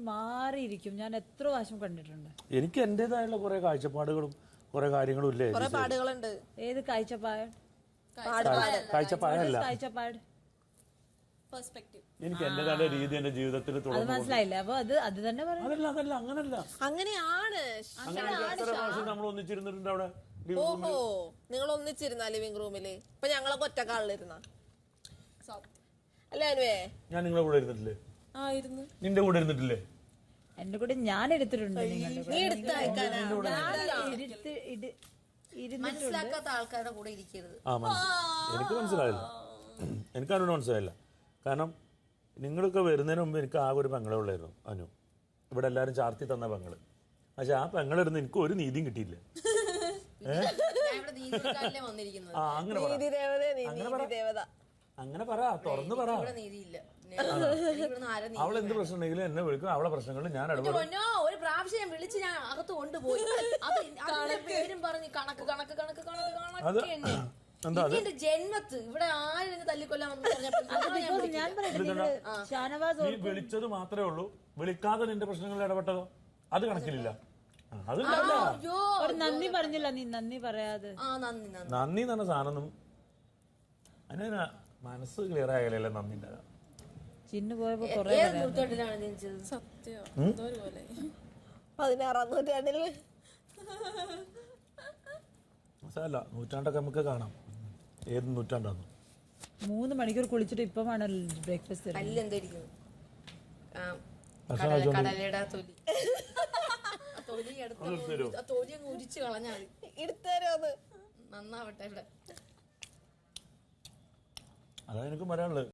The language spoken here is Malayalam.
മാറിയിരിക്കും. ഞാൻ എത്ര പ്രാവശ്യം കണ്ടിട്ടുണ്ട്. എനിക്ക് എന്റേതായുള്ള കുറെ കാഴ്ചപ്പാടുകളും കുറെ കാര്യങ്ങളും ഇല്ലേ. കുറെ പാടുകളുണ്ട്. ഏത് കാഴ്ചപ്പാട്? കാഴ്ചപ്പാടല്ല, കാഴ്ചപ്പാട് എനിക്ക് എന്റേതായ രീതി എന്റെ ജീവിതത്തിൽ അത് മനസ്സിലായില്ല. അപ്പൊ അത് തന്നെ പറയാം. അതല്ല അങ്ങനല്ല. അങ്ങനെയാണ്. എത്ര പ്രാവശ്യം നമ്മൾ ഒന്നിച്ചിരുന്നിട്ടുണ്ട് അവിടെ. ഓഹോ, നിങ്ങൾ ഒന്നിച്ചിരുന്ന ലിവിംഗ് റൂമില്. ഇപ്പൊ ഞങ്ങളൊക്കെ ഒറ്റക്കാളിലിരുന്ന അല്ലേ അനുവേ? ഞാൻ നിങ്ങളെ കൂടെ ഇരുന്നിട്ടില്ലേ? നിന്റെ കൂടെ ഇരുന്നിട്ടില്ലേ? എന്റെ കൂടെ ഞാൻ എടുത്തിട്ടുണ്ട്. മനസ്സിലാക്കാത്ത ആൾക്കാരുടെ കൂടെ ഇരിക്കരുത്. എനിക്ക് മനസ്സിലായില്ല, എനിക്ക് അതിനോട് മനസ്സിലായില്ല. കാരണം നിങ്ങളൊക്കെ വരുന്നതിന് മുമ്പ് എനിക്ക് ആകെ ഒരു പെങ്ങളെ ഉള്ളായിരുന്നു, അനു. ഇവിടെ എല്ലാരും ചാർത്തി തന്ന പെങ്ങള്. പക്ഷെ ആ പെങ്ങളിരുന്ന് എനിക്ക് ഒരു നീതിയും കിട്ടിയില്ല. അങ്ങനെ പറ, തുറന്നു പറ. അവൾ എന്ത് പ്രശ്നം ഉണ്ടെങ്കിലും എന്നെ വിളിക്കും. അവളെ പ്രശ്നങ്ങളിൽ ഞാൻ ഇടപെടും. ഒരു പ്രാവശ്യം വിളിച്ച് ഞാൻ അകത്ത് കൊണ്ടുപോയി. പേരും പറഞ്ഞ് കണക്ക് കണക്ക് കണക്ക് കണക്ക് കണക്ക് ജന്മത്ത് ഇവിടെ ആരും തല്ലിക്കൊല്ലാൻ നീ വിളിച്ചത് മാത്രമേ ഉള്ളൂ, വിളിക്കാതെ നിന്റെ പ്രശ്നങ്ങളിൽ ഇടപെട്ടതോ അത് കണക്കിലില്ല. ഒരു നന്ദി പറഞ്ഞില്ല നീ, നന്ദി പറയാതെ. നന്ദി എന്ന് പറഞ്ഞ സാധനം അതിന് മനസ്സ് ക്ലിയർ ആയാലല്ലേ നന്ദി ഉണ്ടാകാം. ചിന്നു പോയപ്പോ കൊറേ സത്യം 16-ാം നൂറ്റാണ്ടില് മനസ്സിലല്ല. നൂറ്റാണ്ടൊക്കെ നമുക്ക് കാണാം, ഏത് നൂറ്റാണ്ടാന്ന്. 3 മണിക്കൂർ കുളിച്ചിട്ട് ഇപ്പമാണ് ബ്രേക്ക്ഫാസ്റ്റ്. കടലയുടെ തൊലി തൊലി എടുത്ത് തൊലി അങ്ങ് ഉരിച്ചു കളഞ്ഞാൽ എടുത്തരോ നന്നാവട്ടെ. ഇവിടെ അതാ എനിക്ക് പറയാനുള്ളത്.